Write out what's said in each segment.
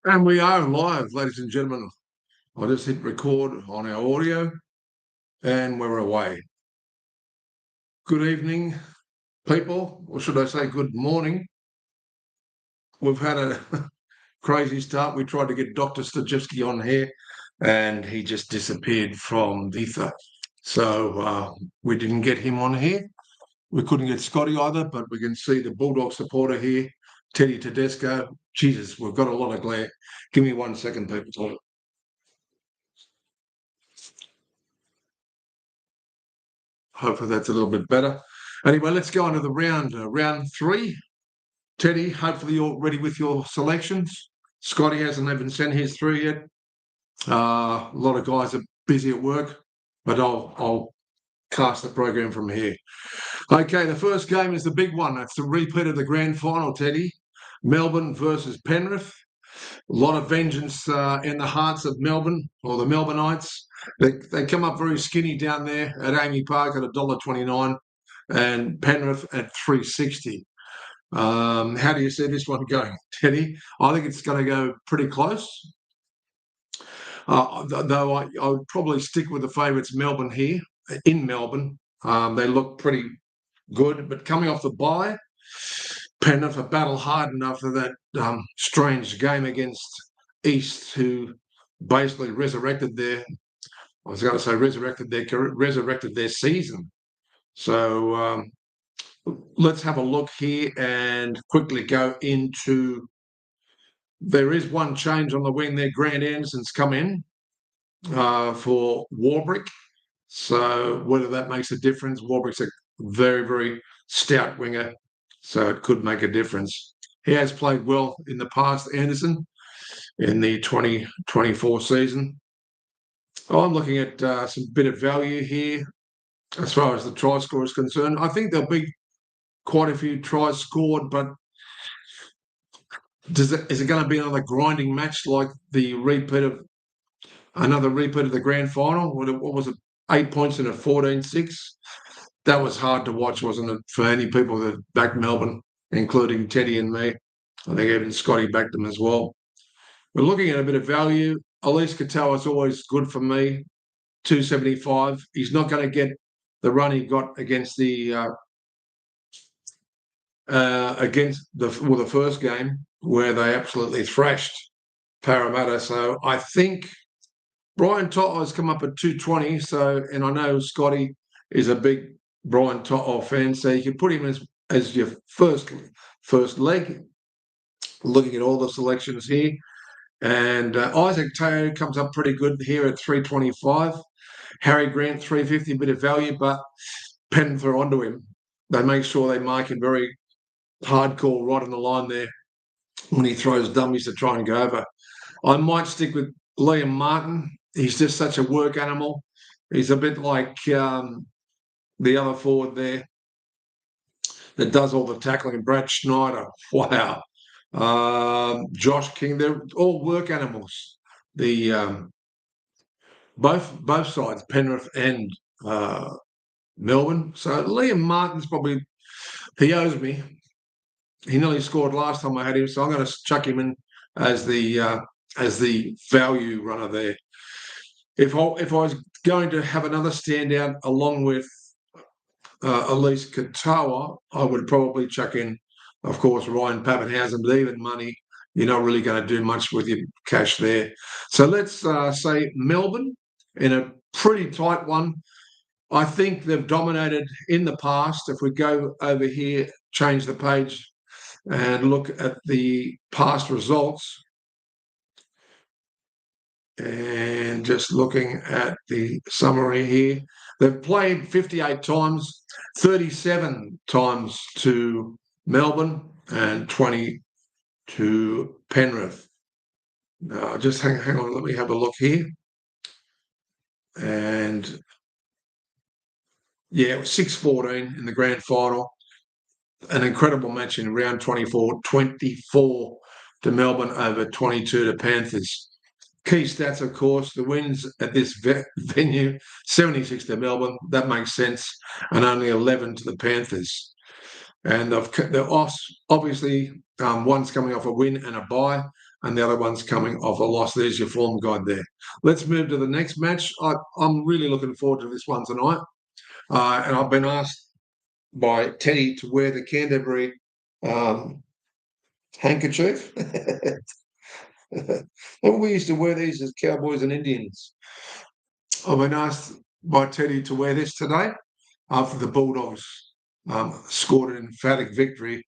And we are live, ladies and gentlemen. I just hit record on our audio and we're away. Good evening, people, or should I say good morning. We've had a crazy start. We tried to get Dr. Stajewski on here and he just disappeared from the ether. So we didn't get him on here. We couldn't get Scotty either, but we can see the Bulldog supporter here, Teddy TEDESCO. Jesus, we've got a lot of glare. Give me 1 second, people. Hopefully that's a little bit better. Anyway, let's go on to the round three. Teddy, hopefully you're ready with your selections. Scotty hasn't even sent his through yet. A lot of guys are busy at work, but I'll cast the program from here. Okay, the first game is the big one. It's the repeat of the grand final, Teddy. Melbourne versus Penrith. A lot of vengeance in the hearts of Melbourne, or the Melbourneites. They come up very skinny down there at Amy Park at $1.29 and Penrith at $3.60. How do you see this one going, Teddy? I think it's going to go pretty close. Though I would probably stick with the favourites Melbourne here, in Melbourne. They look pretty good, but coming off the bye, Penrith are battle hardened after that strange game against East, who basically resurrected their season. So let's have a look here and quickly go into. There is one change on the wing there. Grant Anderson's come in for Warbrick. So whether that makes a difference, Warbrick's a very, very stout winger, so it could make a difference. He has played well in the past, Anderson, in the 2024 season. I'm looking at some bit of value here as far as the try score is concerned. I think there'll be quite a few tries scored, but is it going to be another grinding match like the another repeat of the grand final? What was it? 8 points in a 14-6. That was hard to watch, wasn't it, for any people that backed Melbourne, including Teddy and me. I think even Scotty backed them as well. We're looking at a bit of value. Elise Katoa is always good for me, 275. He's not going to get the run he got against the first game where they absolutely thrashed Parramatta. So I think Brian Toto has come up at 220. So, and I know Scotty is a big Brian Toto fan, so you could put him as your first leg. Looking at all the selections here, and Isaac Teo comes up pretty good here at 325. Harry Grant 350, a bit of value, but Penrith are onto him. They make sure they mark him very hardcore right on the line there when he throws dummies to try and go over. I might stick with Liam Martin. He's just such a work animal. He's a bit like the other forward there that does all the tackling, Brad Schneider. Wow. Josh King, they're all work animals. The both sides, Penrith and Melbourne. So Liam Martin's probably, he owes me. He nearly scored last time I had him, so I'm going to chuck him in as the value runner there. If I was going to have another standout along with Elise Katoa, I would probably chuck in, of course, Ryan Pappenhausen. But even money, you're not really going to do much with your cash there. So let's say Melbourne in a pretty tight one. I think they've dominated in the past. If we go over here, change the page and look at the past results, and just looking at the summary here, they've played 58 times, 37 times to Melbourne and 20 to Penrith. Now, just hang on, let me have a look here. And yeah, it was 6-14 in the grand final. An incredible match in round 24, 24 to Melbourne over 22 to Panthers. Key stats, of course, the wins at this venue, 76 to Melbourne, that makes sense, and only 11 to the Panthers. And they're obviously, one's coming off a win and a bye. and the other one's coming off a loss. There's your form guide there. Let's move to the next match. I'm really looking forward to this one tonight. And I've been asked by Teddy to wear the Canterbury handkerchief. Remember we used to wear these as Cowboys and Indians. I've been asked by Teddy to wear this today after the Bulldogs scored an emphatic victory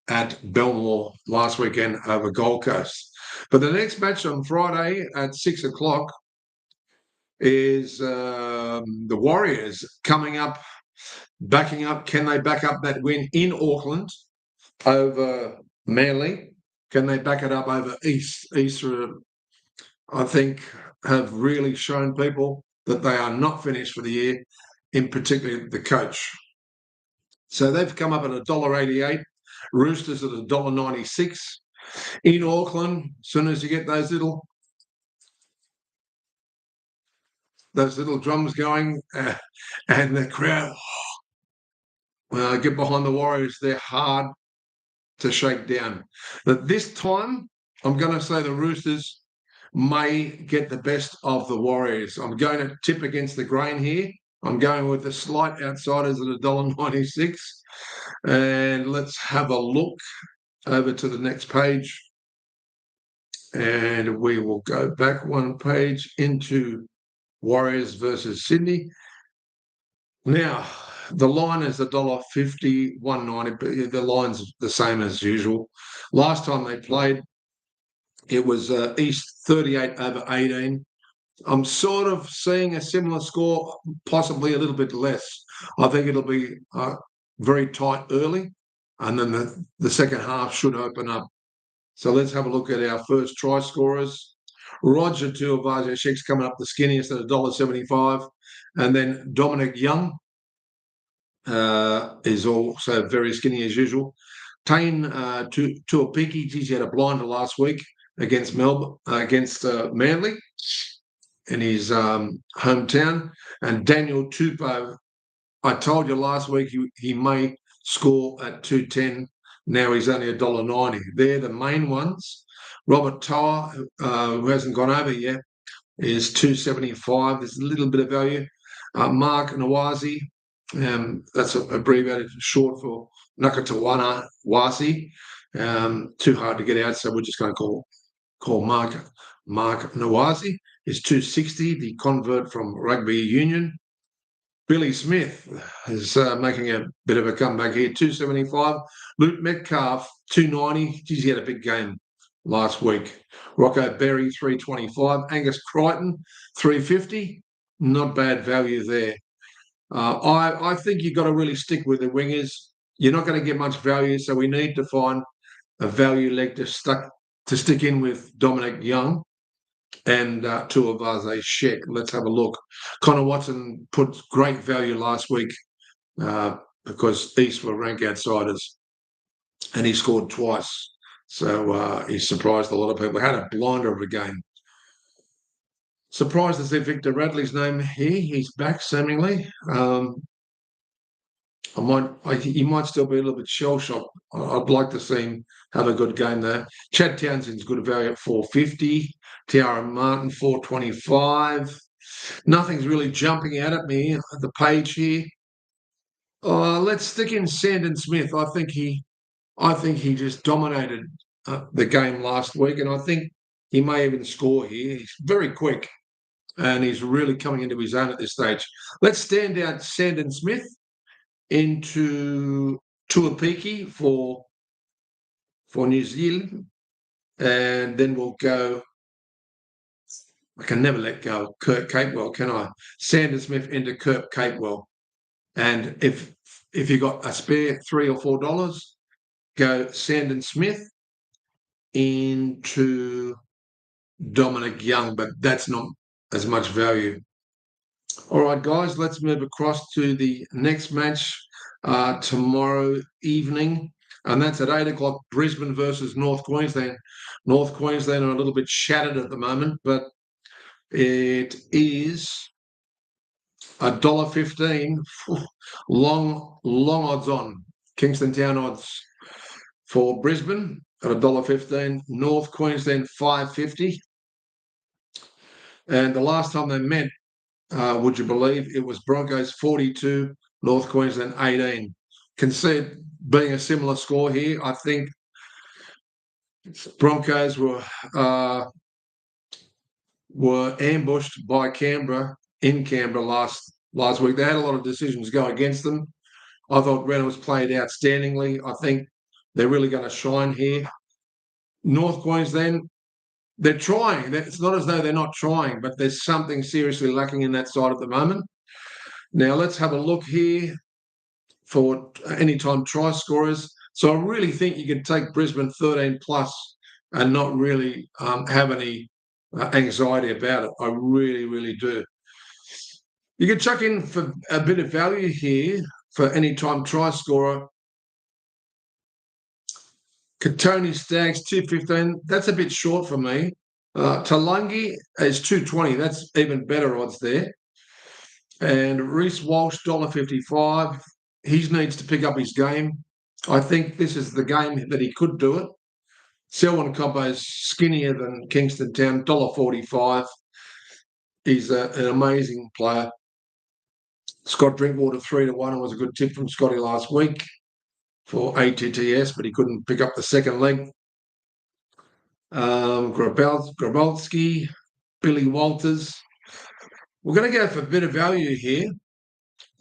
at Belmore last weekend over Gold Coast. But the next match on Friday at 6 o'clock is the Warriors coming up, backing up. Can they back up that win in Auckland over Manly? Can they back it up over East? East, I think, have really shown people that they are not finished for the year, in particular the coach. So they've come up at $1.88. Roosters at $1.96. In Auckland, as soon as you get those little drums going and the crowd get behind the Warriors, they're hard to shake down. But this time, I'm going to say the Roosters may get the best of the Warriors. I'm going to tip against the grain here. I'm going with the slight outsiders at $1.96. And let's have a look over to the next page. And we will go back one page into Warriors versus Sydney. Now, the line is $1.50, $1.90, but the line's the same as usual. Last time they played, it was East 38/18. I'm sort of seeing a similar score, possibly a little bit less. I think it'll be very tight early, and then the second half should open up. So let's have a look at our first try scorers. Roger Tuivasa-Sheck's coming up the skinniest at $1.75. And then Dominic Young is also very skinny as usual. Tane Tuapiki, he had a blinder last week against Manly in his hometown. And Daniel Tupou, I told you last week he may score at 2.10. Now he's only $1.90. They're the main ones. Robert Toa, who hasn't gone over yet, is $2.75. There's a little bit of value. Mark Nawazi, that's abbreviated short for Nakatawana Wasi. Too hard to get out, so we're just going to call Mark Nawazi. Is $2.60, the convert from Rugby Union. Billy Smith is making a bit of a comeback here, $2.75. Luke Metcalf, $2.90. Geez, he had a big game last week. Rocco Berry, $3.25. Angus Crichton, $3.50. Not bad value there. I think you've got to really stick with the wingers. You're not going to get much value, so we need to find a value leg to stick in with Dominic Young and Tuivasa-Sheck. Let's have a look. Connor Watson put great value last week because East were rank outsiders, and he scored twice. So he surprised a lot of people. Had a blinder of a game. Surprised to see Victor Radley's name here. He's back seemingly. He might still be a little bit shell-shocked. I'd like to see him have a good game there. Chad Townsend's good value at $4.50. Tiara Martin, $4.25. Nothing's really jumping out at me at the page here. Let's stick in Sandon Smith. I think he just dominated the game last week, and I think he may even score here. He's very quick, and he's really coming into his own at this stage. Let's stand out Sandon Smith into Tuapiki for New Zealand, and then we'll go. I can never let go of Kurt Capewell, can I? Sandon Smith into Kurt Capewell, and if you got a spare $3 or $4, go Sandon Smith into Dominic Young, but that's not as much value. All right, guys, let's move across to the next match tomorrow evening, and that's at 8 o'clock, Brisbane versus North Queensland. North Queensland are a little bit shattered at the moment, but it is $1.15. Long odds on. Kingston Town odds for Brisbane. at $1.15. North Queensland, $5.50. And the last time they met, would you believe, it was Broncos 42, North Queensland 18. Can see it being a similar score here. I think Broncos were ambushed by Canberra in Canberra last week. They had a lot of decisions go against them. I thought Reynolds played outstandingly. I think they're really going to shine here. North Queensland, they're trying. It's not as though they're not trying, but there's something seriously lacking in that side at the moment. Now, let's have a look here for anytime try scorers. So I really think you could take Brisbane 13 plus and not really have any anxiety about it. I really, really do. You can chuck in for a bit of value here for anytime try scorer. Katoni Staggs 215. That's a bit short for me. Talangi is 220. That's even better odds there. And Reece Walsh $1.55. He needs to pick up his game. I think this is the game that he could do it. Selwyn Cobbo's skinnier than Kingston Town, $1.45. He's an amazing player. Scott Drinkwater 3-1. It was a good tip from Scotty last week for ATTS, but he couldn't pick up the second leg. Grabowski, Billy Walters. We're going to go for a bit of value here.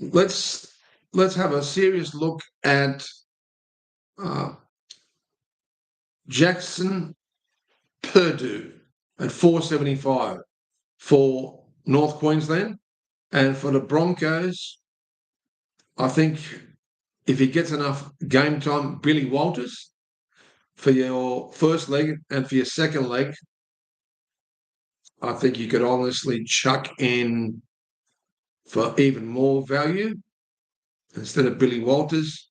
Let's have a serious look at Jackson Purdue at $4.75 for North Queensland. And for the Broncos, I think if he gets enough game time, Billy Walters for your first leg and for your second leg, I think you could honestly chuck in for even more value instead of Billy Walters.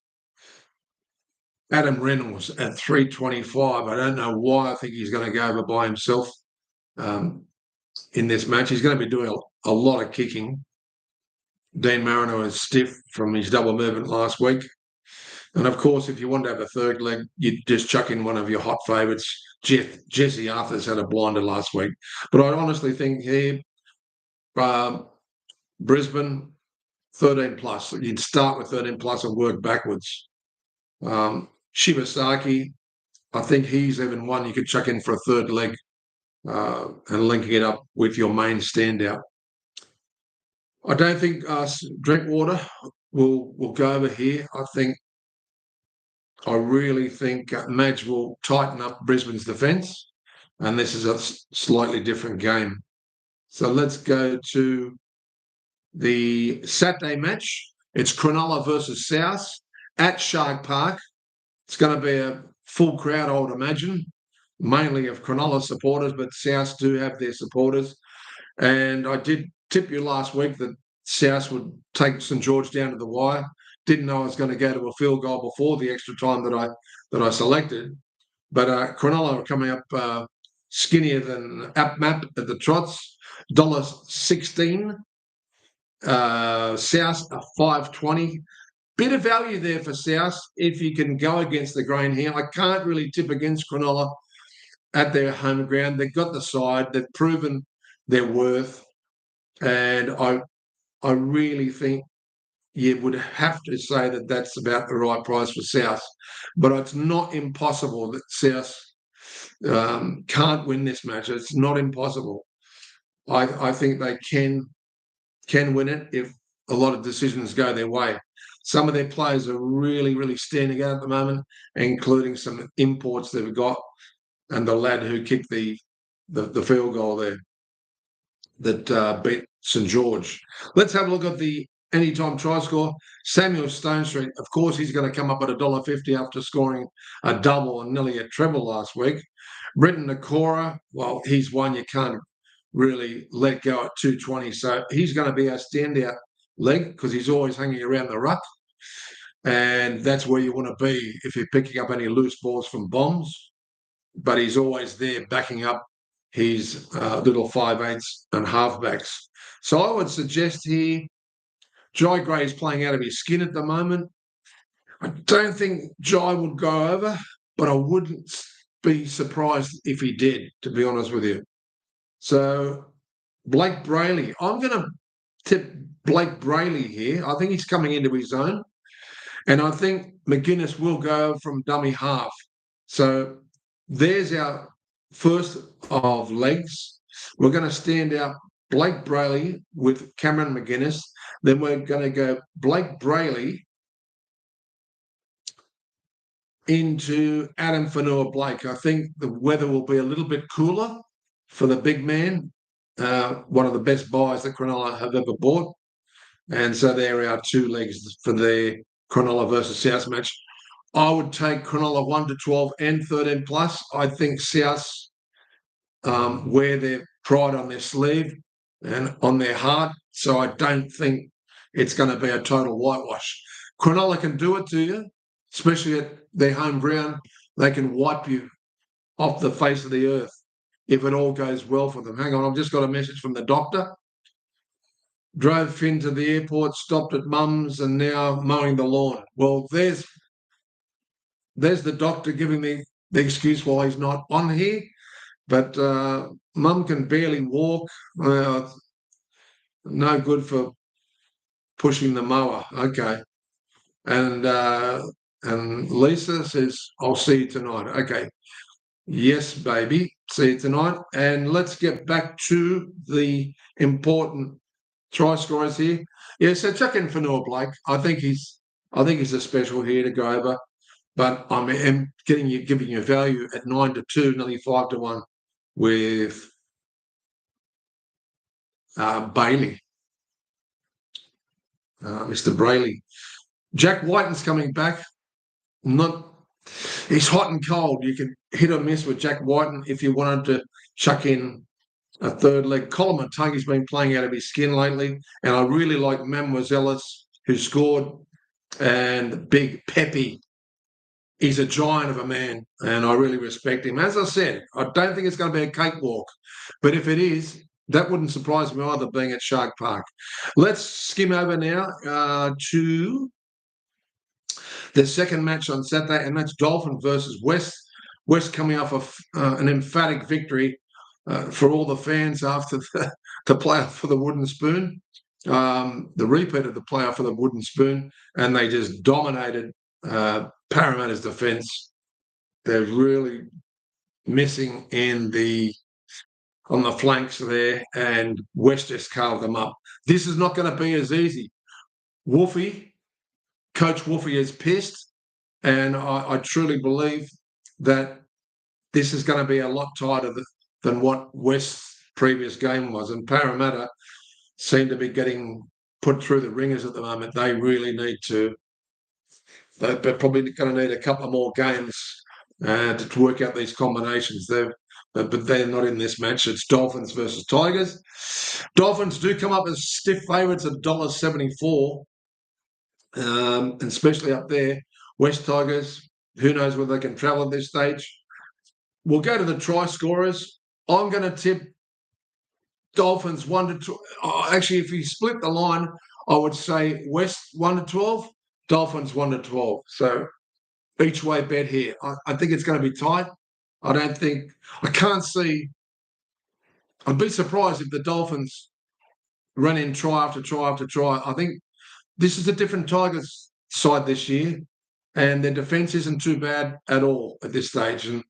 Adam Reynolds at $3.25. I don't know why I think he's going to go over by himself in this match. He's going to be doing a lot of kicking. Dean Marino is stiff from his double movement last week. And, of course, if you want to have a third leg, you just chuck in one of your hot favourites. Jesse Arthur's had a blinder last week. But I honestly think here, Brisbane, 13 plus. You'd start with 13 plus and work backwards. Shibasaki, I think he's even one you could chuck in for a third leg and linking it up with your main standout. I don't think Drinkwater will go over here. I really think Madge will tighten up Brisbane's defence, and this is a slightly different game. So let's go to the Saturday match. It's Cronulla versus South at Shark Park. It's going to be a full crowd, I would imagine, mainly of Cronulla supporters, but South do have their supporters. And I did tip you last week that South would take St George down to the wire. Didn't know I was going to go to a field goal before the extra time that I selected. But Cronulla are coming up skinnier than AppMap at the trots, $1.16. South are $5.20. Bit of value there for South if you can go against the grain here. I can't really tip against Cronulla at their home ground. They've got the side. They've proven their worth. And I really think you would have to say that that's about the right price for South. But it's not impossible that South can't win this match. It's not impossible. I think they can win it if a lot of decisions go their way. Some of their players are really, really standing out at the moment, including some imports they've got, and the lad who kicked the field goal there that beat St George. Let's have a look at the anytime try score. Samuel Stonestreet, of course, he's going to come up at $1.50 after scoring a double and nearly a treble last week. Brenton Nakora, well, he's one you can't really let go at $2.20. So he's going to be our standout leg because he's always hanging around the ruck. And that's where you want to be if you're picking up any loose balls from bombs. But he's always there backing up his little 5/8s and halfbacks. So I would suggest here, Jai Gray is playing out of his skin at the moment. I don't think Jai would go over, but I wouldn't be surprised if he did, to be honest with you. So Blake Brayley, I'm going to tip Blake Brayley here. I think he's coming into his own. And I think McGuinness will go from dummy half. So there's our first of legs. We're going to stand out Blake Brayley with Cameron McGuinness. Then we're going to go Blake Brayley into Adam Fanua-Blake. I think the weather will be a little bit cooler for the big man. One of the best buys that Cronulla have ever bought. And so there are our two legs for the Cronulla versus South match. I would take Cronulla 1 to 12 and 13 plus. I think South wear their pride on their sleeve and on their heart. So I don't think it's going to be a total whitewash. Cronulla can do it to you, especially at their home ground. They can wipe you off the face of the earth if it all goes well for them. Hang on, I've just got a message from the doctor. Drove Finn to the airport, stopped at Mum's, and now mowing the lawn. Well, there's the doctor giving me the excuse why he's not on here. But Mum can barely walk. No good for pushing the mower. Okay. And Lisa says, I'll see you tonight. Okay. Yes, baby. See you tonight. And let's get back to the important try scorers here. Yeah, so chuck in Fanua-Blake. I think he's a special here to go over. But I'm giving you value at 9 to 2, nearly 5 to 1 with Bailey. Mr. Brayley. Jack Whiten's coming back. He's hot and cold. You can hit or miss with Jack Whiten if you wanted to chuck in a third leg. Colin Matungi's been playing out of his skin lately, and I really like Mademoiselles, who scored, and Big Peppy. He's a giant of a man, and I really respect him. As I said, I don't think it's going to be a cakewalk, but if it is, that wouldn't surprise me either, being at Shark Park. Let's skim over now to the second match on Saturday, and that's Dolphins versus West. West coming off of an emphatic victory for all the fans after the playoff for the Wooden Spoon, the repeat of the playoff for the Wooden Spoon, and they just dominated Parramatta's defence. They're really missing on the flanks there, and West just carved them up. This is not going to be as easy. Coach Woofy is pissed, and I truly believe that this is going to be a lot tighter than what West's previous game was. And Parramatta seem to be getting put through the ringers at the moment. They really need to. They're probably going to need a couple of more games to work out these combinations. But they're not in this match. It's Dolphins versus Tigers. Dolphins do come up as stiff favourites at $1.74. And especially up there, West Tigers, who knows whether they can travel at this stage. We'll go to the try scorers. I'm going to tip Dolphins 1 to 12. Actually, if you split the line, I would say West 1 to 12, Dolphins 1 to 12. So each way bet here. I think it's going to be tight. I can't see. I'd be surprised if the Dolphins run in try after try after try. I think this is a different Tigers side this year, and their defence isn't too bad at all at this stage. And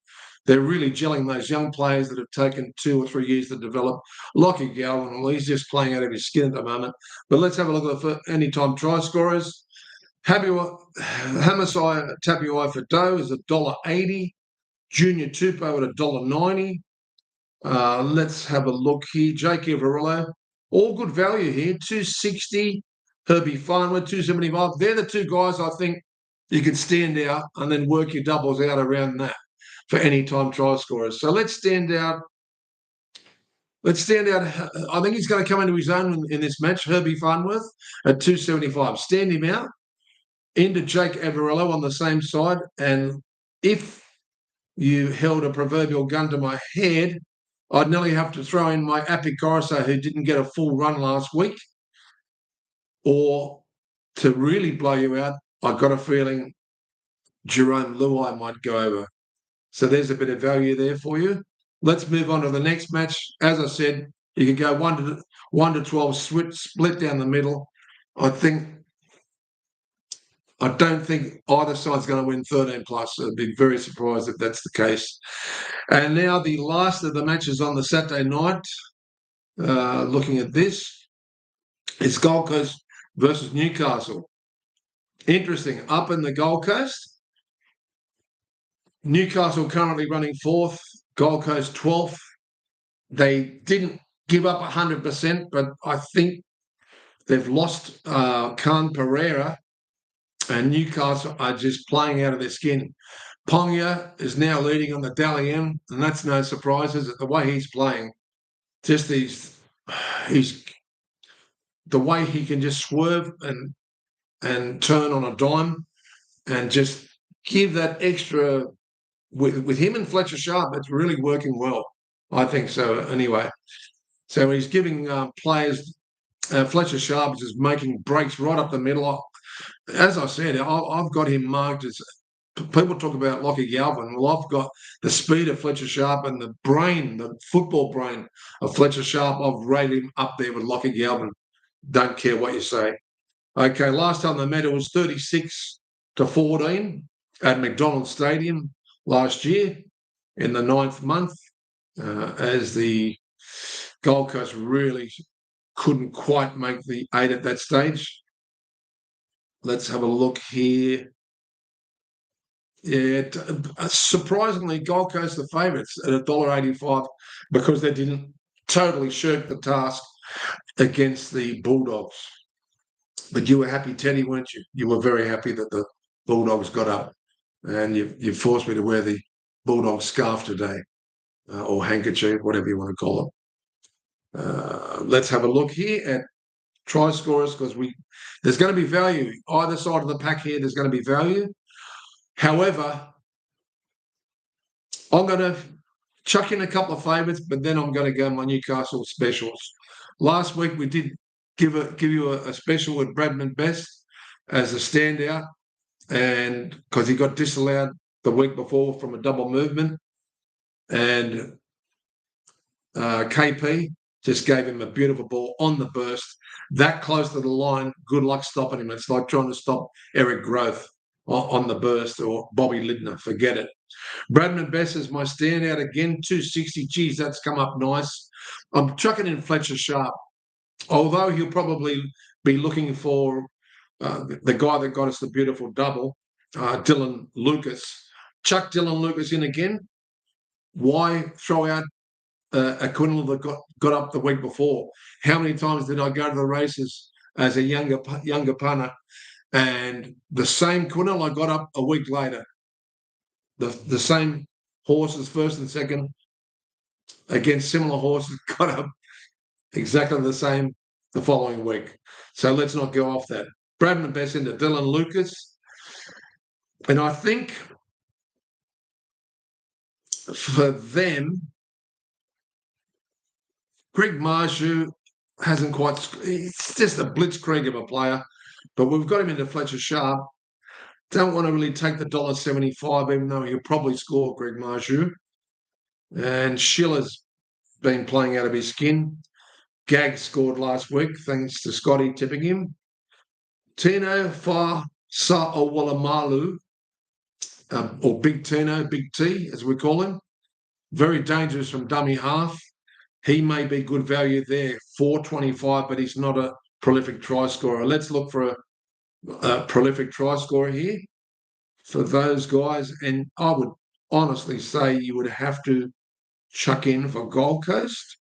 they're really gelling those young players that have taken 2 or 3 years to develop. Lockie Galvin, well, he's just playing out of his skin at the moment. But let's have a look at the anytime try scorers. Hamasai Tapuai for Doe is $1.80. Junior Tupou at $1.90. Let's have a look here. Jake Averillo, all good value here. $2.60. Herbie Farnwood, $2.75. They're the two guys I think you could stand out and then work your doubles out around that for any time try scorers. So let's stand out. I think he's going to come into his own in this match. Herbie Farnworth at $2.75. Stand him out. Into Jake Averillo on the same side. And if you held a proverbial gun to my head, I'd nearly have to throw in my Api Corso, who didn't get a full run last week. Or to really blow you out, I've got a feeling Jerome Luai might go over. So there's a bit of value there for you. Let's move on to the next match. As I said, you can go 1 to 12 split down the middle. I don't think either side's going to win 13 plus. I'd be very surprised if that's the case. And now the last of the matches on the Saturday night, looking at this, it's Gold Coast versus Newcastle. Interesting. Up in the Gold Coast, Newcastle currently running 4th, Gold Coast 12th. They didn't give up 100%, but I think they've lost Khan Pereira, and Newcastle are just playing out of their skin. Ponga is now leading on the Dally M, and that's no surprise, is it? The way he's playing, just he's the way he can just swerve and turn on a dime and just give that extra with him and Fletcher Sharp. It's really working well. I think so. Anyway, so he's giving players. Fletcher Sharp is making breaks right up the middle. As I said, I've got him marked as. People talk about Lockie Galvin. Well, I've got the speed of Fletcher Sharp and the brain, the football brain of Fletcher Sharp. I've rated him up there with Lockie Galvin. Don't care what you say. Okay, last time they met, it was 36-14 at McDonald Stadium last year in the 9th month, as the Gold Coast really couldn't quite make the 8 at that stage. Let's have a look here. Yeah, surprisingly, Gold Coast the favourites at $1.85 because they didn't totally shirk the task against the Bulldogs. But you were happy, Teddy, weren't you? You were very happy that the Bulldogs got up, and you forced me to wear the Bulldog scarf today, or handkerchief, whatever you want to call it. Let's have a look here at try scorers, because there's going to be value. Either side of the pack here, there's going to be value. However, I'm going to chuck in a couple of favourites, but then I'm going to go my Newcastle specials. Last week we did give you a special with Bradman Best as a standout, and because he got disallowed the week before from a double movement, and KP just gave him a beautiful ball on the burst, that close to the line. Good luck stopping him. It's like trying to stop Eric Growth on the burst, or Bobby Lidner. Forget it. Bradman Best is my standout again, 260. Geez, that's come up nice. I'm chucking in Fletcher Sharp, although he'll probably be looking for the guy that got us the beautiful double, Dylan Lucas. Chuck Dylan Lucas in again. Why throw out a Quinnell that got up the week before? How many times did I go to the races as a younger punter, and the same Quinnell I got up a week later? The same horses, first and second, against similar horses, got up exactly the same the following week. So let's not go off that. Bradman Best into Dylan Lucas. And I think for them, Greg Marshu hasn't quite. It's just a blitzkrieg of a player, but we've got him into Fletcher Sharp. Don't want to really take the $1.75, even though he'll probably score, Greg Marshu. And Schiller's been playing out of his skin. Gag scored last week, thanks to Scotty tipping him. Tino Fa'asa'awalamalu, or Big Tino, Big T, as we call him. Very dangerous from dummy half. He may be good value there, $4.25, but he's not a prolific try scorer. Let's look for a prolific try scorer here for those guys. And I would honestly say you would have to chuck in for Gold Coast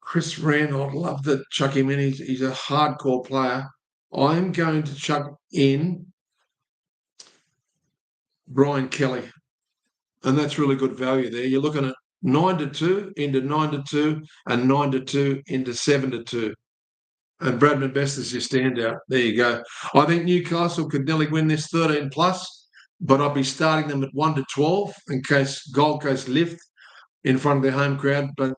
Chris Rand. I'd love to chuck him in. He's a hardcore player. I'm going to chuck in Brian Kelly, and that's really good value there. You're looking at 9-2 into 9-2 and 9-2 into 7-2. And Bradman Best is your standout. There you go. I think Newcastle could nearly win this 13 plus, but I'll be starting them at 1-12 in case Gold Coast lift in front of their home crowd. But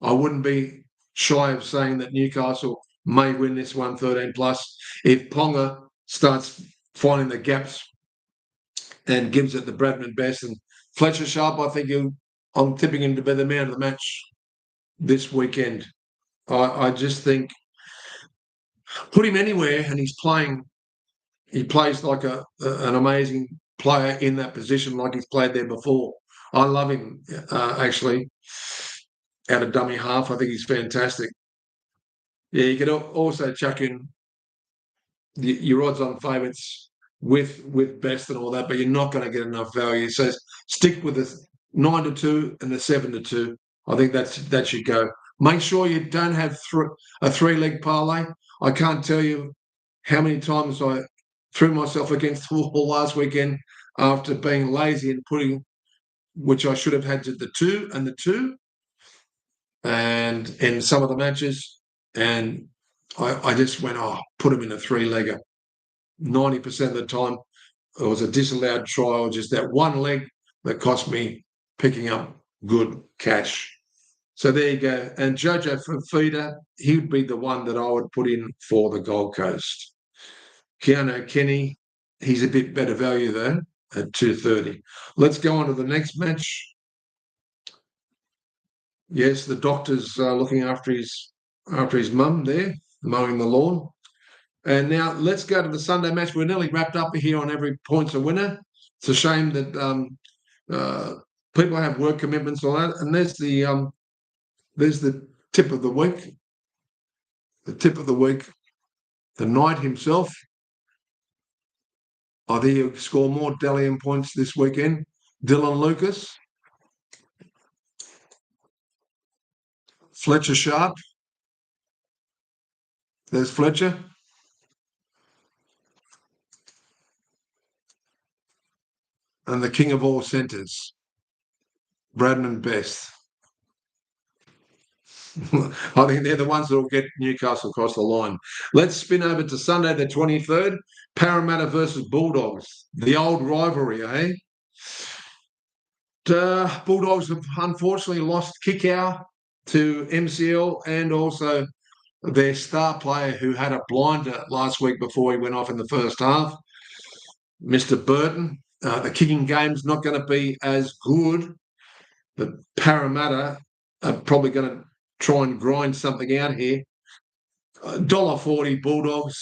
I wouldn't be shy of saying that Newcastle may win this 1 13 plus if Ponga starts finding the gaps and gives it the Bradman best. And Fletcher Sharp, I think I'm tipping him to be the man of the match this weekend. I just think put him anywhere and he's playing. He plays like an amazing player in that position, like he's played there before. I love him, actually, out of dummy half. I think he's fantastic. Yeah, you could also chuck in your odds-on favourites with best and all that, but you're not going to get enough value. So stick with the 9-2 and the 7-2. I think that should go. Make sure you don't have a three-leg parlay. I can't tell you how many times I threw myself against the wall last weekend after being lazy and putting, which I should have had to the 2 and the 2, and in some of the matches, and I just went, put him in a three-legger. 90% of the time, it was a disallowed try or just that one leg that cost me picking up good cash. So there you go. And Jojo Fifita, he would be the one that I would put in for the Gold Coast. Keanu Kenny, he's a bit better value though at 2.30. Let's go on to the next match. Yes, the doctor's looking after his mum there, mowing the lawn. And now let's go to the Sunday match. We're nearly wrapped up here on every point's a winner. It's a shame that people have work commitments on that. And there's the tip of the week. The tip of the week, the Knight himself. I think he'll score more Dalian points this weekend. Dylan Lucas. Fletcher Sharp. There's Fletcher. And the king of all centres, Bradman Best. I think they're the ones that will get Newcastle across the line. Let's spin over to Sunday the 23rd. Parramatta versus Bulldogs. The old rivalry, eh? Bulldogs have unfortunately lost Kickow to MCL and also their star player who had a blinder last week before he went off in the first half, Mr. Burton. The kicking game's not going to be as good, but Parramatta are probably going to try and grind something out here. $1.40 Bulldogs.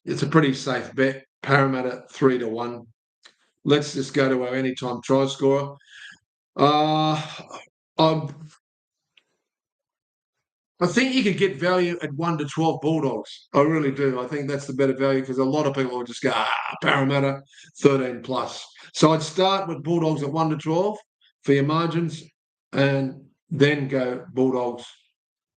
It's a pretty safe bet. Parramatta 3-1. Let's just go to our anytime try scorer. I think you could get value at 1-12 Bulldogs. I really do. I think that's the better value because a lot of people will just go, Parramatta 13 plus. So I'd start with Bulldogs at 1-12 for your margins and then go Bulldogs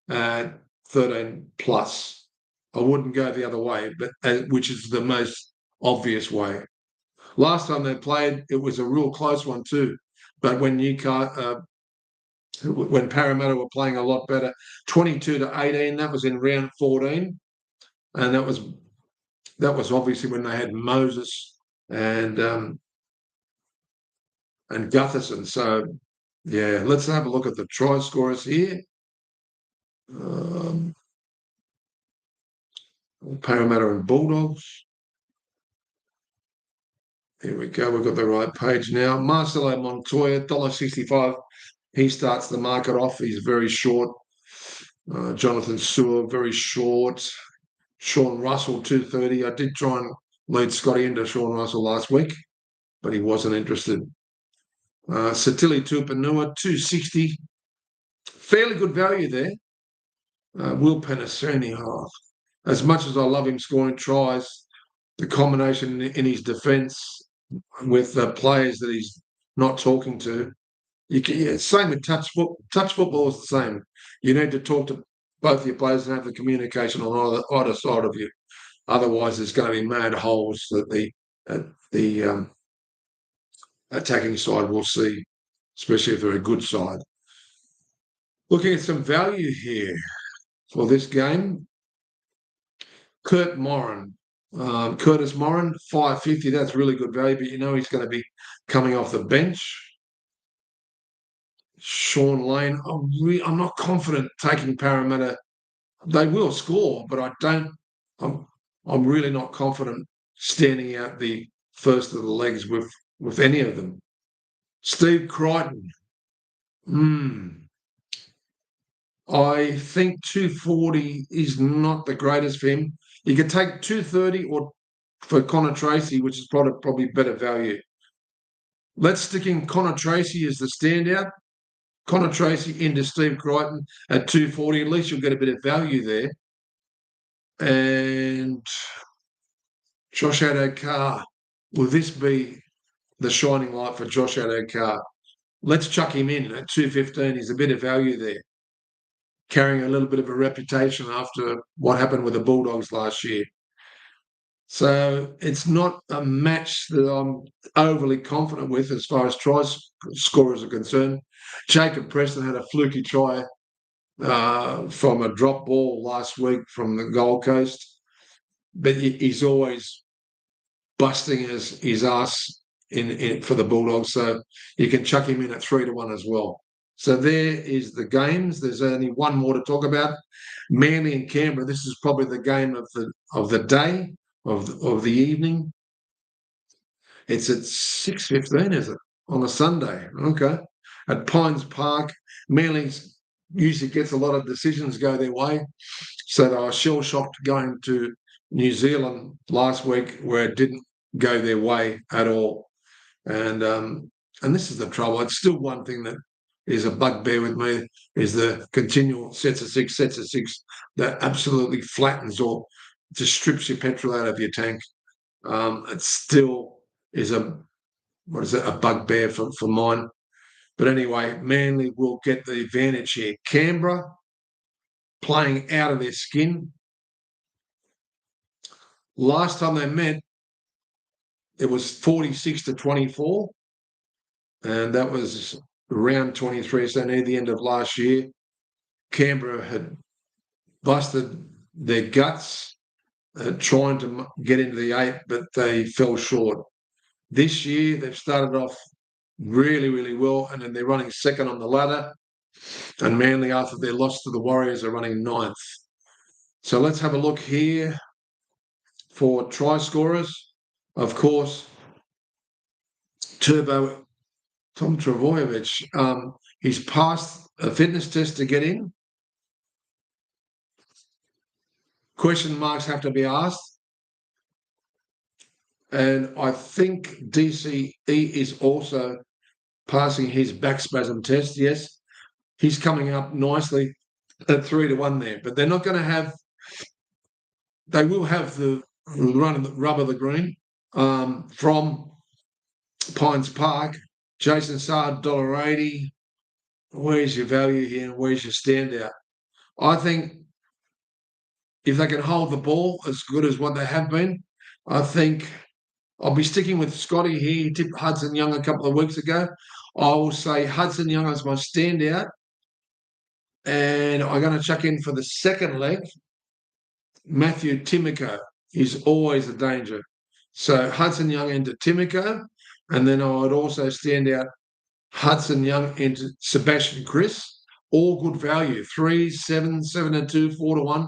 at 13 plus. I wouldn't go the other way, but which is the most obvious way. Last time they played, it was a real close one too. But when Parramatta were playing a lot better, 22-18, that was in round 14, and that was obviously when they had Moses and Gutherson. So yeah, let's have a look at the try scorers here. Parramatta and Bulldogs. Here we go. We've got the right page now. Marcelo Montoya, $1.65. He starts the market off. He's very short. Jonathan Sewell, very short. Sean Russell, 2.30. I did try and lead Scotty into Sean Russell last week, but he wasn't interested. Satili Tupanua, 2.60. Fairly good value there. Will Penasini, as much as I love him scoring tries, the combination in his defence with the players that he's not talking to, same with touch football. Touch football is the same. You need to talk to both your players and have the communication on either side of you. Otherwise, there's going to be mad holes that the attacking side will see, especially if they're a good side. Looking at some value here for this game, Curtis Moran, $5.50. That's really good value, but you know he's going to be coming off the bench. Sean Lane, I'm not confident taking Parramatta. They will score, but I'm really not confident standing out the first of the legs with with any of them. Steve Crichton. I think 240 is not the greatest for him. You could take 230 or for Connor Tracy, which is probably better value. Let's stick in Connor Tracy as the standout. Connor Tracy into Steve Crichton at 240. At least you'll get a bit of value there. And Josh Addo-Carr. Will this be the shining light for Josh Addo-Carr? Let's chuck him in at 215. He's a bit of value there, carrying a little bit of a reputation after what happened with the Bulldogs last year. So it's not a match that I'm overly confident with as far as try scorers are concerned. Jacob Preston had a fluky try from a drop ball last week from the Gold Coast, but he's always busting his ass in for the Bulldogs, so you can chuck him in at 3-1 as well. So there is the games. There's only one more to talk about. Manly and Canberra. This is probably the game of the day, of the evening. It's at 6:15, is it? On a Sunday. Okay. At Pines Park. Manly usually gets a lot of decisions go their way. So they were shell-shocked going to New Zealand last week where it didn't go their way at all. And this is the trouble. It's still one thing that is a bugbear with me is the continual sets of six that absolutely flattens or just strips your petrol out of your tank. It still is a bugbear for mine. But anyway, Manly will get the advantage here. Canberra playing out of their skin. Last time they met, it was 46-24, and that was round 23, so near the end of last year. Canberra had busted their guts trying to get into the 8, but they fell short. This year, they've started off really, really well, and then they're running second on the ladder, and Manly, after their loss to the Warriors, are running 9th. So let's have a look here for try scorers. Of course, Tom Trbojevic, he's passed a fitness test to get in. Question marks have to be asked. And I think DCE is also passing his back spasm test. Yes, he's coming up nicely at 3-1 there. But they're not going to have – they will have the rub of the green from Pines Park. Jason Sard, $1.80. Where's your value here and where's your standout? I think if they can hold the ball as good as what they have been, I think I'll be sticking with Scotty here. He tipped Hudson Young a couple of weeks ago. I will say Hudson Young as my standout. And I'm going to chuck in for the second leg, Matthew Timoko. He's always a danger. So Hudson Young into Timoko. And then I would also stand out Hudson Young into Sebastian Chris. All good value. 3, 7, 7-2, 4-1.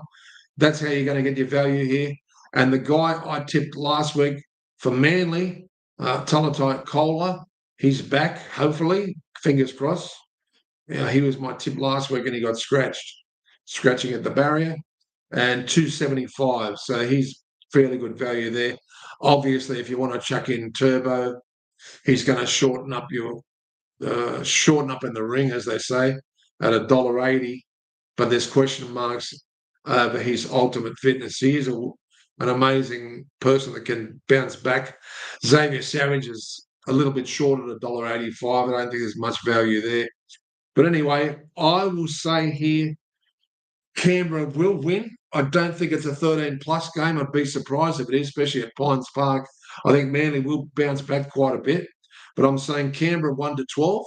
That's how you're going to get your value here. And the guy I tipped last week for Manly, Talatai Kola, he's back, hopefully. Fingers crossed. He was my tip last week and he got scratching at the barrier. And 275. So he's fairly good value there. Obviously, if you want to chuck in Turbo, he's going to shorten up in the ring, as they say, at $1.80. But there's question marks over his ultimate fitness. He is an amazing person that can bounce back. Xavier Savage is a little bit short at $1.85. I don't think there's much value there. But anyway, I will say here, Canberra will win. I don't think it's a 13-plus game. I'd be surprised if it is, especially at Pines Park. I think Manly will bounce back quite a bit. But I'm saying Canberra 1-12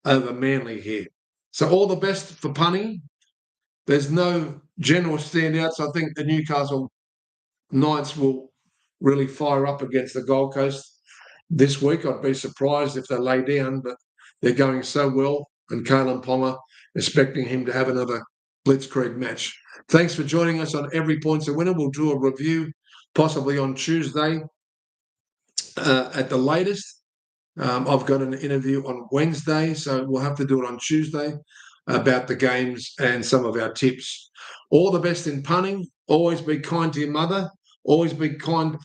over Manly here. So all the best for punting. There's no general standouts. I think the Newcastle Knights will really fire up against the Gold Coast this week. I'd be surprised if they lay down, but they're going so well. And Kalen Ponga, expecting him to have another blitzkrieg match. Thanks for joining us on Every Point's a Winner. We'll do a review possibly on Tuesday at the latest. I've got an interview on Wednesday, so we'll have to do it on Tuesday about the games and some of our tips. All the best in punting. Always be kind to your mother. Always be kind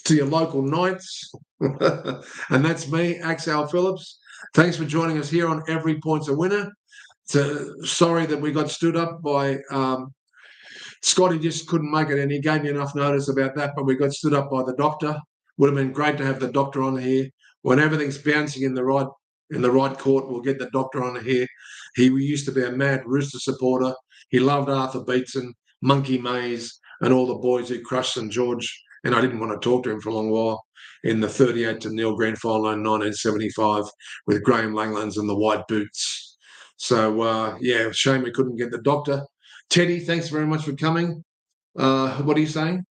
to your local Knights. And that's me, Axel Phillips. Thanks for joining us here on Every Point's a Winner. Sorry that we got stood up by Scotty, just couldn't make it, and he gave me enough notice about that, but we got stood up by the doctor. Would have been great to have the doctor on here. When everything's bouncing in the right court, we'll get the doctor on here. He used to be a mad Rooster supporter. He loved Arthur Beetson, Monkey Mays, and all the boys who crushed St George. And I didn't want to talk to him for a long while in the 38-0 grand final in 1975 with Graham Langlands and the White Boots. So, yeah, shame we couldn't get the doctor. Teddy, thanks very much for coming. What are you saying?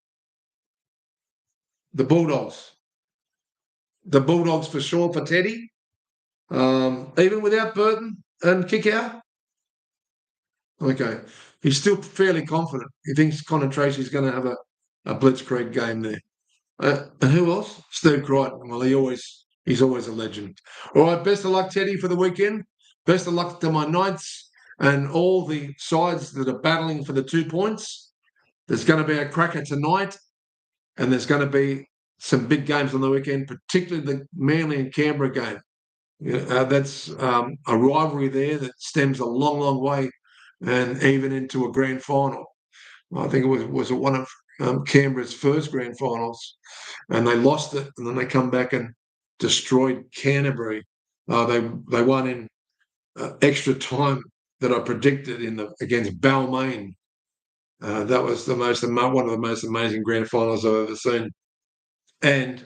The Bulldogs. The Bulldogs for sure for Teddy. Even without Burton and kick out? Okay. He's still fairly confident. He thinks Connor Tracy's going to have a blitzkrieg game there. And who else? Steve Crichton. Well, he's always a legend. All right, best of luck, Teddy, for the weekend. Best of luck to my Knights and all the sides that are battling for the 2 points. There's going to be a cracker tonight, and there's going to be some big games on the weekend, particularly the Manly and Canberra game. That's a rivalry there that stems a long, long way, and even into a grand final. I think it was one of Canberra's first grand finals, and they lost it, and then they come back and destroyed Canterbury. They won in extra time that I predicted against Balmain. That was one of the most amazing grand finals I've ever seen, and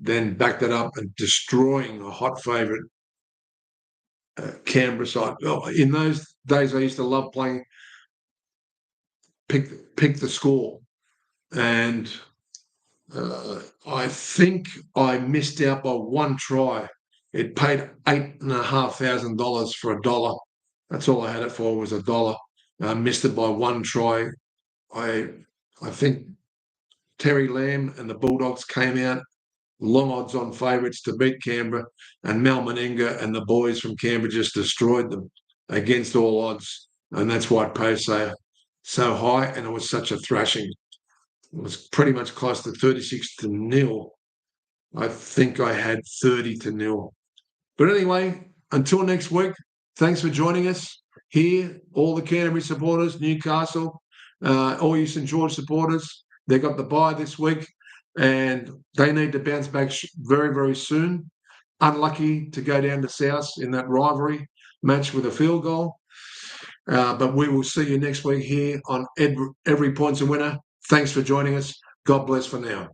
then backed it up and destroying a hot favourite Canberra side. Oh, in those days, I used to love playing pick the score, and I think I missed out by one try. It paid $8,500 for $1. That's all I had it for was $1. I missed it by one try. I think Terry Lamb and the Bulldogs came out long odds on favourites to beat Canberra, and Mal Meninga and the boys from Canberra just destroyed them against all odds, and that's why it paid so high, and it was such a thrashing. It was pretty much close to 36-0. I think I had 30-0. But anyway, until next week, thanks for joining us here, all the Canterbury supporters, Newcastle, all you St George supporters. They got the bye this week, and they need to bounce back very, very soon. Unlucky to go down to South in that rivalry match with a field goal. But we will see you next week here on Every Point's a Winner. Thanks for joining us. God bless for now.